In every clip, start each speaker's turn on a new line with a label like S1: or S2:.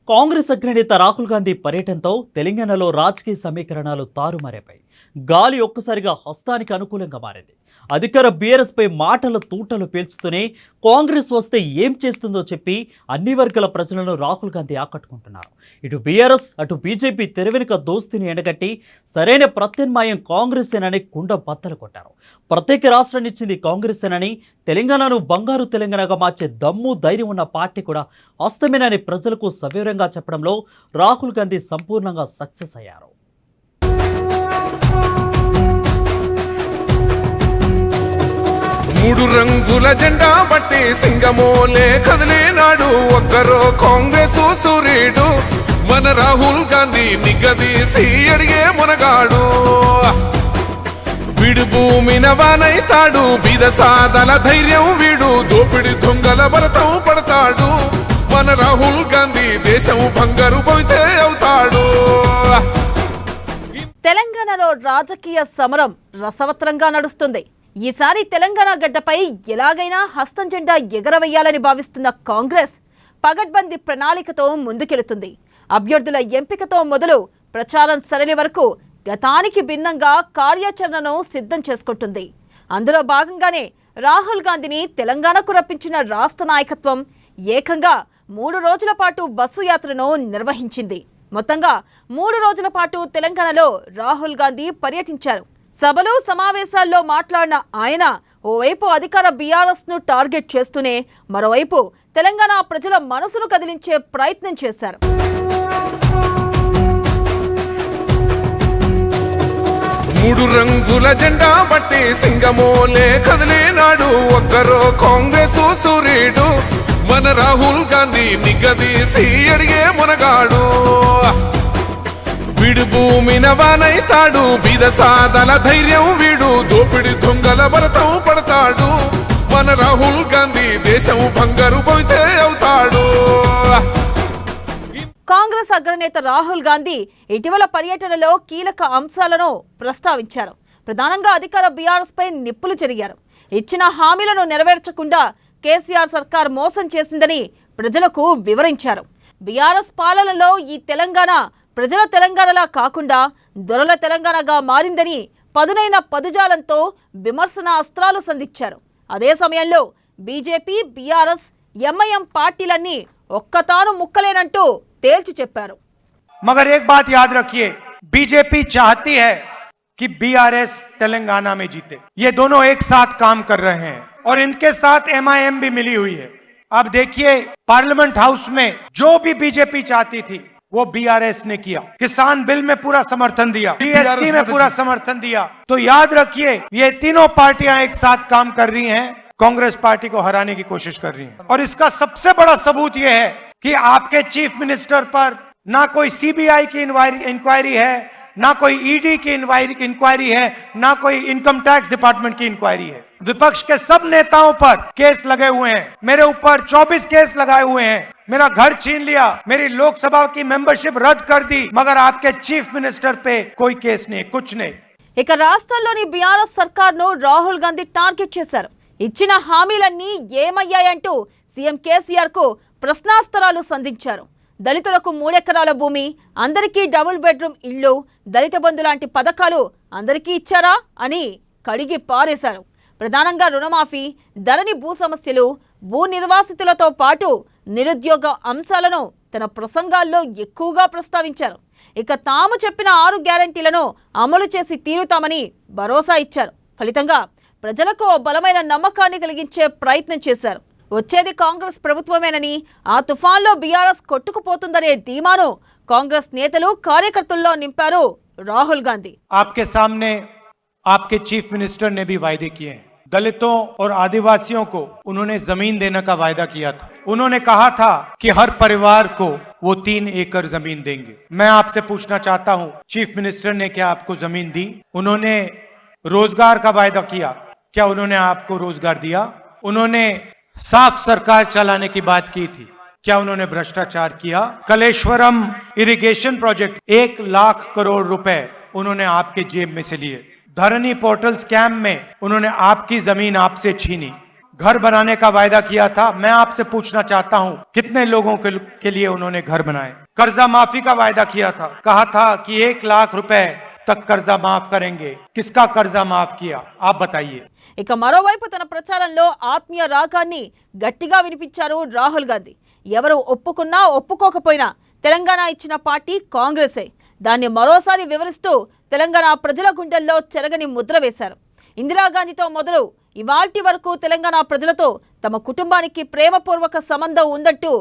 S1: కాంగ్రెస్ అగ్రనేత రాహుల్ గాంధీ పర్యటనతో తెలంగాణలో రాజకీయ సమీకరణాలు తారుమారాయి. గాలి ఒక్కసారిగా హస్తానికి అనుకూలంగా మారింది. అధికార బీఆర్ఎస్ పై మాటల తూటలు పేల్చుతూనే కాంగ్రెస్ వస్తే ఏం చేస్తుందో చెప్పి అన్ని వర్గాల ప్రజలను రాహుల్ గాంధీ ఆకట్టుకుంటున్నారు. ఇటు బీఆర్ఎస్ అటు బీజేపీ తెరవెనుక దోస్తిని ఎండగట్టి సరైన ప్రత్యామ్నాయం కాంగ్రెసేనని కుండ బద్దలు కొట్టారు. ప్రత్యేక రాష్ట్రాన్ని ఇచ్చింది కాంగ్రెసేనని, తెలంగాణను బంగారు తెలంగాణగా మార్చే దమ్ము ధైర్యం ఉన్న పార్టీ కూడా అస్తమేనని ప్రజలకు సవివరంగా చెప్పడంలో రాహుల్ గాంధీ సంపూర్ణంగా సక్సెస్ అయ్యారు.
S2: మూడు రంగుల జెండా బట్టి సింగమోలే కదిలేనాడు ఒక్కరో కాంగ్రెస్ సూర్యుడు మన రాహుల్ గాంధీ నిగదీసి అడిగే మునగాడు. వీడు భూమిన వానైతాడు, బీద సాదల ధైర్యం వీడు, దోపిడి దొంగల భరతం పడతాడు. మన రాహుల్ గాంధీ దేశం బంగారు భవితే అవుతాడు.
S3: తెలంగాణలో రాజకీయ సమరం రసవత్రంగా నడుస్తుంది. ఈసారి తెలంగాణ గడ్డపై ఎలాగైనా హస్తం జెండా ఎగరవేయాలని భావిస్తున్న కాంగ్రెస్ పగడ్బందీ ప్రణాళికతో ముందుకెళుతుంది. అభ్యర్థుల ఎంపికతో మొదలు ప్రచారం సరళి వరకు గతానికి భిన్నంగా కార్యాచరణను సిద్ధం చేసుకుంటుంది. అందులో భాగంగానే రాహుల్ గాంధీని తెలంగాణకు రప్పించిన రాష్ట్ర నాయకత్వం ఏకంగా 3 రోజుల పాటు బస్సు యాత్రను నిర్వహించింది. మొత్తంగా 3 రోజుల పాటు తెలంగాణలో రాహుల్ గాంధీ పర్యటించారు. సభలు సమావేశాల్లో మాట్లాడిన ఆయన ఓవైపు అధికార బీఆర్ఎస్ ను టార్గెట్ చేస్తూనే మరోవైపు తెలంగాణ ప్రజల మనసును కదిలించే ప్రయత్నం చేశారు.
S2: మూడు రంగుల జెండా బట్టి సింగమోలే కదిలేనాడు ఒక్కరో కాంగ్రెస్ సూర్యుడు మన రాహుల్ గాంధీ నిగదీసి అడిగే మునగాడు. వీడు భూమిన వానైతాడు, బీద సాదల ధైర్యం వీడు, దోపిడి దొంగల భరతం పడతాడు. మన రాహుల్ గాంధీ దేశం బంగారు భవితే అవుతాడు.
S3: కాంగ్రెస్ అగ్రనేత రాహుల్ గాంధీ ఇటీవల పర్యటనలో కీలక అంశాలను ప్రస్తావించారు. ప్రధానంగా అధికార బీఆర్ఎస్ పై నిప్పులు చెరిగారు. ఇచ్చిన హామీలను నెరవేర్చకుండా కేసీఆర్ సర్కార్ మోసం చేసిందని ప్రజలకు వివరించారు. బీఆర్ఎస్ పాలనలో ఈ తెలంగాణ ప్రజల తెలంగాణలా కాకుండా దొరల తెలంగాణగా మారిందని పదునైన పదుజాలంతో విమర్శన అస్త్రాలు సంధించారు. అదే సమయంలో బీజేపీ, బీఆర్ఎస్, ఎంఐఎం పార్టీలన్నీ ఒక్కతాను ముక్కలేనంటూ తేల్చి చెప్పారు.
S4: मगर एक बात याद रखिए, बीजेपी चाहती है कि बीआरएस तेलंगाना में जीते. ये दोनों एक साथ काम कर रहे हैं और इनके साथ एमआईएम भी मिली हुई है. अब देखिए, पार्लियामेंट हाउस में जो भी बीजेपी चाहती थी वो बीआरएस ने किया. किसान बिल में पूरा समर्थन दिया, जीएसटी में पूरा समर्थन दिया. तो याद रखिए, ये तीनों पार्टियां एक साथ काम कर रही हैं, कांग्रेस पार्टी को हराने की कोशिश कर रही हैं. और इसका सबसे बड़ा सबूत यह है कि आपके चीफ मिनिस्टर पर ना कोई सीबीआई की इंक्वायरी है, ना कोई ईडी की इंक्वायरी है, ना कोई इनकम टैक्स डिपार्टमेंट की इंक्वायरी है. विपक्ष के सब नेताओं पर केस लगे हुए हैं. मेरे ऊपर 24 केस लगाए हुए हैं. मेरा घर छीन लिया, मेरी लोकसभा की मेंबरशिप रद्द कर दी, मगर आपके चीफ मिनिस्टर पे कोई केस नहीं, कुछ नहीं.
S3: ఇక రాష్ట్రంలోని బీఆర్ఎస్ సర్కార్ను రాహుల్ గాంధీ టార్గెట్ చేశారు. ఇచ్చిన హామీలన్నీ ఏమయ్యాయంటూ సీఎం కేసీఆర్ కు ప్రశ్నాస్త్రాలు సంధించారు. దళితులకు 3 ఎకరాల భూమి, అందరికీ డబుల్ బెడ్రూమ్ ఇళ్లు, దళిత బంధు లాంటి పథకాలు అందరికీ ఇచ్చారా అని కడిగి పారేశారు. ప్రధానంగా రుణమాఫీ, ధరణి భూ సమస్యలు, భూ నిర్వాసితులతో పాటు నిరుద్యోగ అంశాలను తన ప్రసంగాల్లో ఎక్కువగా ప్రస్తావించారు. ఇక తాము చెప్పిన 6 గ్యారంటీలను అమలు చేసి తీరుతామని భరోసా ఇచ్చారు. ఫలితంగా ప్రజలకు బలమైన నమ్మకాన్ని కలిగించే ప్రయత్నం చేశారు. వచ్చేది కాంగ్రెస్ ప్రభుత్వమేనని, ఆ తుఫాన్లో బీఆర్ఎస్ కొట్టుకుపోతుందనే ధీమాను కాంగ్రెస్ నేతలు కార్యకర్తల్లో నింపారు రాహుల్ గాంధీ.
S4: आपके सामने आपके चीफ मिनिस्टर ने भी वायदे किए हैं. दलितों और आदिवासियों को उन्होंने जमीन देने का वायदा किया था. उन्होंने कहा था कि हर परिवार को वो 3 एकड़ जमीन देंगे. मैं आपसे पूछना चाहता हूं, चीफ मिनिस्टर ने क्या आपको जमीन दी? उन्होंने रोजगार का वायदा किया, क्या उन्होंने आपको रोजगार दिया? उन्होंने साफ सरकार चलाने की बात की थी, क्या उन्होंने भ्रष्टाचार किया? कलेश्वरम इरिगेशन प्रोजेक्ट 1 लाख करोड़ रुपए उन्होंने आपके जेब में से लिए. धरनी पोर्टल स्कैम में उन्होंने आपकी जमीन आपसे छीनी. घर बनाने का वायदा किया था। मैं आपसे पूछना चाहता हूं कितने लोगों के लिए उन्होंने घर बनाए। कर्जा माफी का वायदा किया था, कहा था कि 1 लाख रुपए तक कर्जा माफ करेंगे। किसका कर्जा माफ किया आप बताइए।
S3: ఇక మరోవైపు తన ప్రచారంలో ఆత్మీయ రాగాన్ని గట్టిగా వినిపించారు రాహుల్ గాంధీ. ఎవరు ఒప్పుకున్నా ఒప్పుకోకపోయినా తెలంగాణ ఇచ్చిన పార్టీ కాంగ్రెసే. దాన్ని మరోసారి వివరిస్తూ తెలంగాణ ప్రజల గుండెల్లో చెరగని ముద్ర వేశారు. ఇందిరాగాంధీతో మొదలు ఇవాల్టి వరకు తెలంగాణ ప్రజలతో తమ కుటుంబానికి ప్రేమపూర్వక సంబంధం ఉందంటూ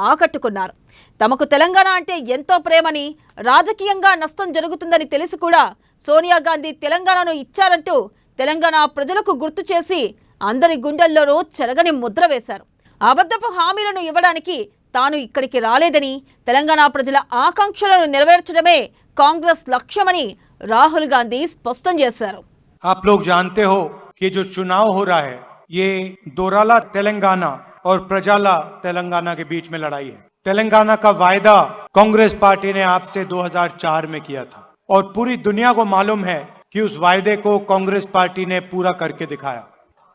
S3: ఆకట్టుకున్నారు. తమకు తెలంగాణ అంటే ఎంతో ప్రేమని, రాజకీయంగా నష్టం జరుగుతుందని తెలిసి కూడా సోనియా గాంధీ తెలంగాణను ఇచ్చారంటూ తెలంగాణ ప్రజలకు గుర్తు చేసి అందరి గుండెల్లోనూ చెరగని ముద్ర వేశారు. అబద్ధపు హామీలను ఇవ్వడానికి తాను ఇక్కడికి రాలేదని, తెలంగాణ ప్రజల ఆకాంక్షలను నెరవేర్చడమే కాంగ్రెస్ లక్ష్యమని రాహుల్ గాంధీ స్పష్టం చేశారు.
S4: आप लोग जानते हो कि जो चुनाव हो रहा है ये दोराला तेलंगाना और प्रजाला तेलंगाना के बीच में लड़ाई है। तेलंगाना का वायदा कांग्रेस पार्टी ने आपसे 2004 में किया था और पूरी दुनिया को मालूम है कि उस वायदे को कांग्रेस पार्टी ने पूरा करके दिखाया।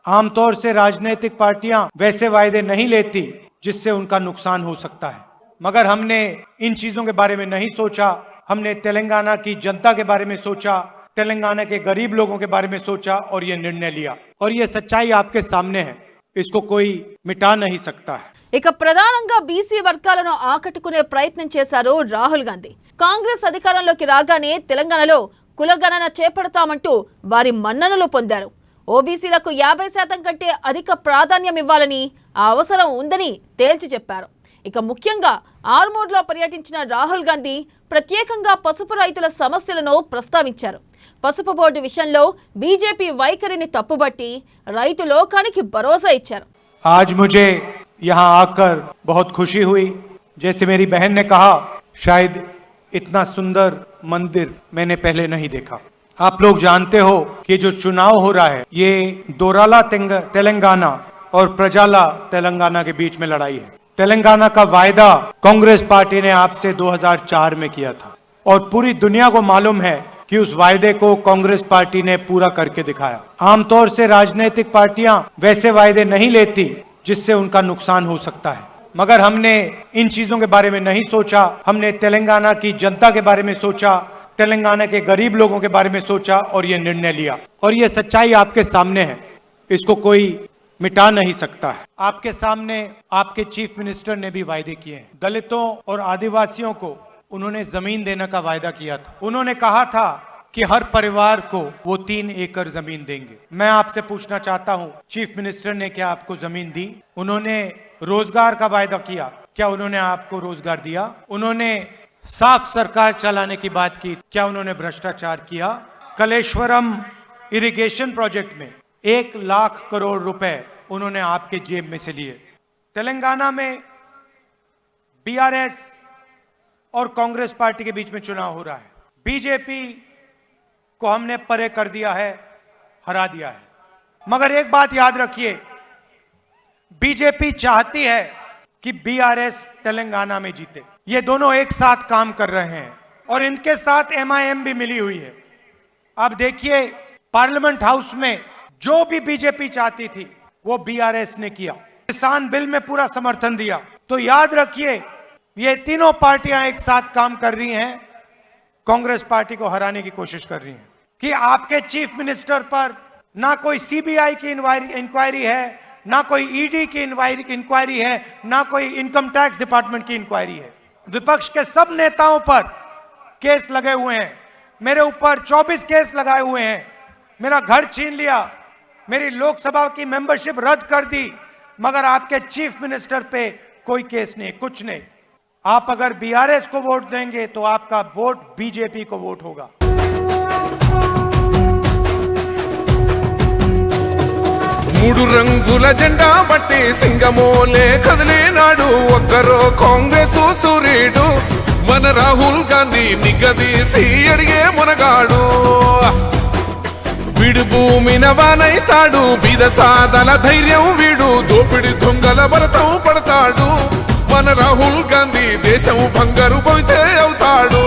S4: आमतौर से राजनीतिक पार्टियां वैसे वायदे नहीं लेती जिससे उनका नुकसान हो सकता है, मगर हमने इन चीजों के बारे में नहीं सोचा। हमने तेलंगाना की जनता के बारे में सोचा, तेलंगाना के गरीब लोगों के बारे में सोचा और ये निर्णय लिया। और ये सच्चाई आपके सामने है, इसको कोई मिटा नहीं सकता है।
S3: ఇక ప్రధానంగా బీసీ వర్గాలను ఆకట్టుకునే ప్రయత్నం చేశారు రాహుల్ గాంధీ. కాంగ్రెస్ అధికారంలోకి రాగానే తెలంగాణలో కులగణన చేపడతామంటూ వారి మన్ననలు పొందారు. ఓబీసీలకు 50% కంటే అధిక ప్రాధాన్యం ఇవ్వాలని, ఆ అవసరం ఉందని తేల్చి చెప్పారు. ఇక ముఖ్యంగా ఆర్మూర్లో పర్యటించిన రాహుల్ గాంధీ ప్రత్యేకంగా పసుపు రైతుల సమస్యలను ప్రస్తావించారు. పసుపు బోర్డు విషయంలో బీజేపీ వైఖరిని తప్పుబట్టి రైతు లోకానికి భరోసా ఇచ్చారు.
S4: आज मुझे यहाँ आकर बहुत खुशी हुई। जैसे मेरी बहन ने कहा, शायद इतना सुंदर मंदिर मैंने पहले नहीं देखा। आप लोग जानते हो कि जो चुनाव हो रहा है ये दोराला तेलंगाना और प्रजाला तेलंगाना के बीच में लड़ाई है। तेलंगाना का वायदा कांग्रेस पार्टी ने आपसे 2004 में किया था और पूरी दुनिया को मालूम है कि उस वायदे को कांग्रेस पार्टी ने पूरा करके दिखाया। आमतौर से राजनीतिक पार्टियां वैसे वायदे नहीं लेती जिससे उनका नुकसान हो सकता है, मगर हमने इन चीजों के बारे में नहीं सोचा। हमने तेलंगाना की जनता के बारे में सोचा, तेलंगाना के गरीब लोगों के बारे में सोचा और ये निर्णय लिया। और ये सच्चाई आपके सामने है, इसको कोई मिटा नहीं सकता है। आपके सामने आपके चीफ मिनिस्टर ने भी वायदे किए हैं। दलितों और आदिवासियों को उन्होंने जमीन देने का वायदा किया था। उन्होंने कहा था कि हर परिवार को वो 3 एकड़ जमीन देंगे। मैं आपसे पूछना चाहता हूं, चीफ मिनिस्टर ने क्या आपको जमीन दी? उन्होंने रोजगार का वायदा किया, क्या उन्होंने आपको रोजगार दिया? उन्होंने साफ सरकार चलाने की बात की, क्या उन्होंने भ्रष्टाचार किया? कलेश्वरम इरिगेशन प्रोजेक्ट में 1 लाख करोड़ रुपए उन्होंने आपके जेब में से लिए। तेलंगाना में बीआरएस और कांग्रेस पार्टी के बीच में चुनाव हो रहा है। बीजेपी को हमने परे कर दिया है, हरा दिया है। मगर एक बात याद रखिए, बीजेपी चाहती है कि बीआरएस तेलंगाना में जीते। ये दोनों एक साथ काम कर रहे हैं और इनके साथ एमआईएम भी मिली हुई है। अब देखिए, पार्लियामेंट हाउस में जो भी बीजेपी चाहती थी वो बीआरएस ने किया। किसान बिल में पूरा समर्थन दिया। तो याद रखिए, ये तीनों पार्टियां एक साथ काम कर रही हैं, कांग्रेस पार्टी को हराने की कोशिश कर रही हैं। कि आपके चीफ मिनिस्टर पर ना कोई सीबीआई की इंक्वायरी है, ना कोई ईडी की इंक्वायरी है, ना कोई इनकम टैक्स डिपार्टमेंट की इंक्वायरी है। विपक्ष के सब नेताओं पर केस लगे हुए हैं। मेरे ऊपर 24 केस लगाए हुए हैं। मेरा घर छीन लिया, मेरी लोकसभा की मेंबरशिप रद्द कर दी, मगर आपके चीफ मिनिस्टर पे कोई केस नहीं, कुछ नहीं। आप अगर बीआरएस को वोट देंगे तो आपका वोट बीजेपी को वोट होगा।
S2: మూడు రంగుల జెండా బట్టి సింగమోలే కదిలినాడు ఒక్కరో కాంగ్రెస్ సూర్యుడు మన రాహుల్ గాంధీ నిగదీసి అడిగే మునగాడు వీడు భూమిన వానైతాడు బీద సాదల ధైర్యం వీడు దోపిడి దొంగల భరతం పడతాడు మన రాహుల్ గాంధీ దేశం బంగారు పోతే అవుతాడు.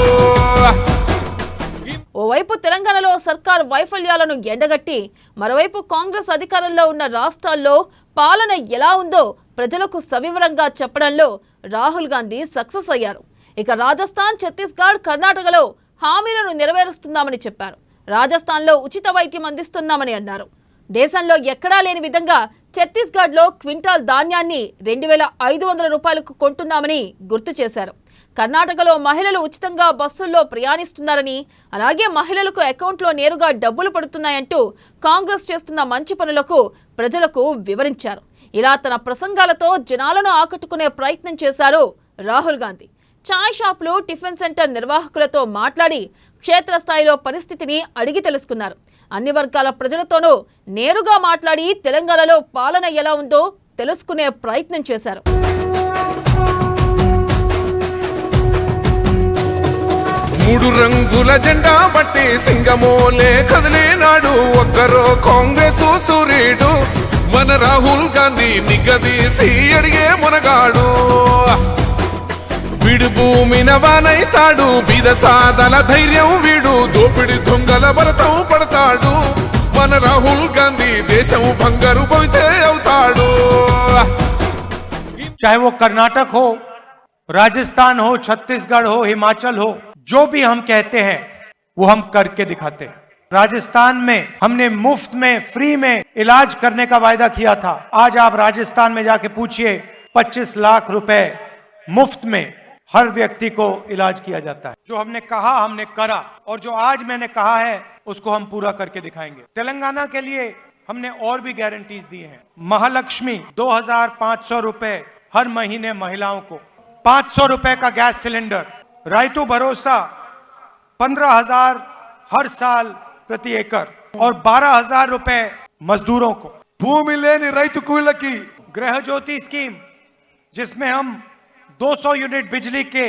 S3: ఓవైపు తెలంగాణలో సర్కార్ వైఫల్యాలను ఎండగట్టి మరోవైపు కాంగ్రెస్ అధికారంలో ఉన్న రాష్ట్రాల్లో పాలన ఎలా ఉందో ప్రజలకు సవివరంగా చెప్పడంలో రాహుల్ గాంధీ సక్సెస్ అయ్యారు. ఇక రాజస్థాన్, ఛత్తీస్గఢ్, కర్ణాటకలో హామీలను నెరవేరుస్తున్నామని చెప్పారు. రాజస్థాన్లో ఉచిత వైద్యం అందిస్తున్నామని అన్నారు. దేశంలో ఎక్కడా లేని విధంగా ఛత్తీస్గఢ్లో క్వింటాల్ ధాన్యాన్ని 2,500 రూపాయలకు కొంటున్నామని గుర్తు చేశారు. కర్ణాటకలో మహిళలు ఉచితంగా బస్సుల్లో ప్రయాణిస్తున్నారని, అలాగే మహిళలకు అకౌంట్లో నేరుగా డబ్బులు పడుతున్నాయంటూ కాంగ్రెస్ చేస్తున్న మంచి పనులకు ప్రజలకు వివరించారు. ఇలా తన ప్రసంగాలతో జనాలను ఆకట్టుకునే ప్రయత్నం చేశారు రాహుల్ గాంధీ. చాయ్ షాపులు, టిఫిన్ సెంటర్ నిర్వాహకులతో మాట్లాడి క్షేత్రస్థాయిలో పరిస్థితిని అడిగి తెలుసుకున్నారు. అన్ని వర్గాల ప్రజలతోనూ నేరుగా మాట్లాడి తెలంగాణలో పాలన ఎలా ఉందో తెలుసుకునే ప్రయత్నం చేశారు.
S2: మూడు రంగుల జెండా బట్టి సింగమోలే కదిలేనాడు ఒక్కరో కాంగ్రెస్ సూర్యుడు. మన రాహుల్ గాంధీ నిగదీసి అడిగే మునగాడు. వీడు భూమిన వానైతాడు, బీద సాదల ధైర్యం వీడు, దోపిడి దొంగల భరతం పడతాడు. మన రాహుల్ గాంధీ దేశం బంగారు పోతే అవుతాడు.
S4: चाहे वो कर्नाटक हो, राजस्थान हो, छत्तीसगढ़ हो, हिमाचल हो, जो भी हम कहते हैं वो हम करके दिखाते हैं। राजस्थान में हमने मुफ्त में, फ्री में इलाज करने का वायदा किया था। आज आप राजस्थान में जाके पूछिए, 25 लाख रुपए मुफ्त में हर व्यक्ति को इलाज किया जाता है। जो हमने कहा हमने करा, और जो आज मैंने कहा है उसको हम पूरा करके दिखाएंगे। तेलंगाना के लिए हमने और भी गारंटीज दी हैं। महालक्ष्मी 2,500 रुपए हर महीने महिलाओं को, 500 रुपए का गैस सिलेंडर, रायतु भरोसा 15,000 हर साल प्रति एकड़, और 12,000 रुपए मजदूरों को।
S5: భూమి లేని రైతు కూలీలకి
S4: गृह ज्योति स्कीम, जिसमें हम 200 यूनिट बिजली के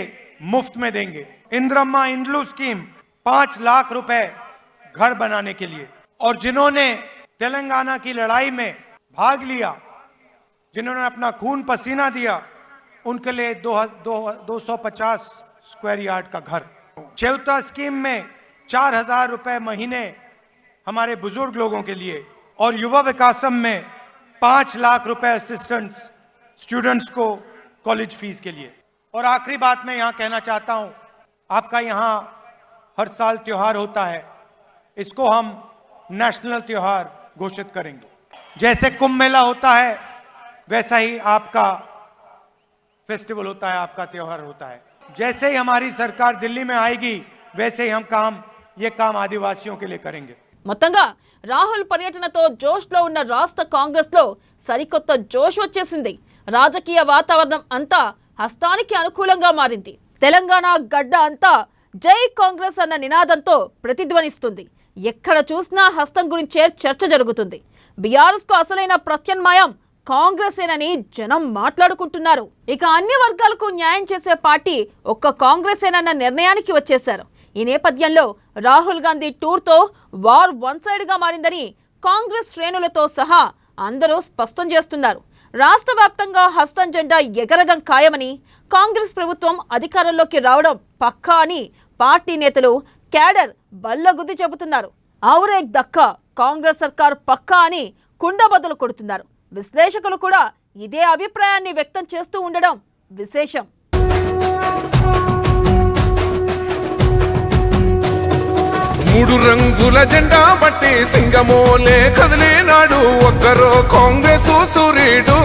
S4: मुफ्त में देंगे। इंद्रम्मा इंड्लू स्कीम 5 लाख रुपए घर बनाने के लिए। और जिन्होंने तेलंगाना की लड़ाई में भाग लिया, जिन्होंने अपना खून पसीना दिया, उनके लिए 250 स्क्वायर यार्ड का घर। चेवता स्कीम में 4,000 रुपए महीने हमारे बुजुर्ग लोगों के लिए, और युवा विकासम में 5 लाख रुपए असिस्टेंट्स स्टूडेंट्स को कॉलेज फीस के लिए। और आखिरी बात मैं यहाँ कहना चाहता हूँ, आपका यहाँ हर साल त्योहार होता है, इसको हम नेशनल त्योहार घोषित करेंगे। जैसे कुंभ मेला होता है वैसा ही आपका फेस्टिवल होता है, आपका त्योहार होता है। जैसे ही हमारी सरकार दिल्ली में आएगी वैसे ही हम ये काम आदिवासियों के लिए करेंगे।
S3: మొత్తంగా రాహుల్ పర్యటనతో జోష్లో ఉన్న రాష్ట్ర కాంగ్రెస్లో సరికొత్త జోష్ వచ్చేసింది. రాజకీయ వాతావరణం అంతా హస్తానికి అనుకూలంగా మారింది. తెలంగాణ గడ్డ అంతా జై కాంగ్రెస్ అన్న నినాదంతో ప్రతిధ్వనిస్తుంది. ఎక్కడ చూసినా హస్తం గురించే చర్చ జరుగుతుంది. బీఆర్ఎస్ కు అసలైన ప్రత్యామ్నాయం కాంగ్రెసేనని జనం మాట్లాడుకుంటున్నారు. ఇక అన్ని వర్గాలకు న్యాయం చేసే పార్టీ ఒక్క కాంగ్రెసేనన్న నిర్ణయానికి వచ్చేశారు. ఈ నేపథ్యంలో రాహుల్ గాంధీ టూర్తో వార్ వన్ సైడ్ గా మారిందని కాంగ్రెస్ శ్రేణులతో సహా అందరూ స్పష్టం చేస్తున్నారు. రాష్ట్ర వ్యాప్తంగా హస్తం జెండా ఎగరడం ఖాయమని, కాంగ్రెస్ ప్రభుత్వం అధికారంలోకి రావడం పక్కా అని పార్టీ నేతలు, క్యాడర్ బల్లగుద్ది చెబుతున్నారు. ఔరేక్ దక్కా, కాంగ్రెస్ సర్కార్ పక్కా అని కుండబద్దలు కొడుతున్నారు. విశ్లేషకులు కూడా ఇదే అభిప్రాయాన్ని వ్యక్తం చేస్తూ ఉండడం విశేషం.
S2: మూడు రంగుల జెండా బట్టి సింగమోలే కదిలేనాడు ఒక్కరో కాంగ్రెస్ సూర్యుడు.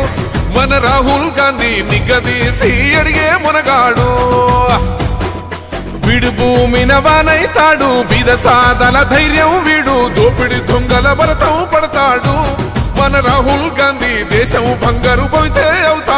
S2: మన రాహుల్ గాంధీ నిగదీసి అడిగే మునగాడు. వీడు భూమిన వానైతాడు, బీద సాదల ధైర్యం వీడు, దోపిడి దొంగల భరతం పడతాడు. మన రాహుల్ గాంధీ దేశం బంగారు పోతే అవుతాడు.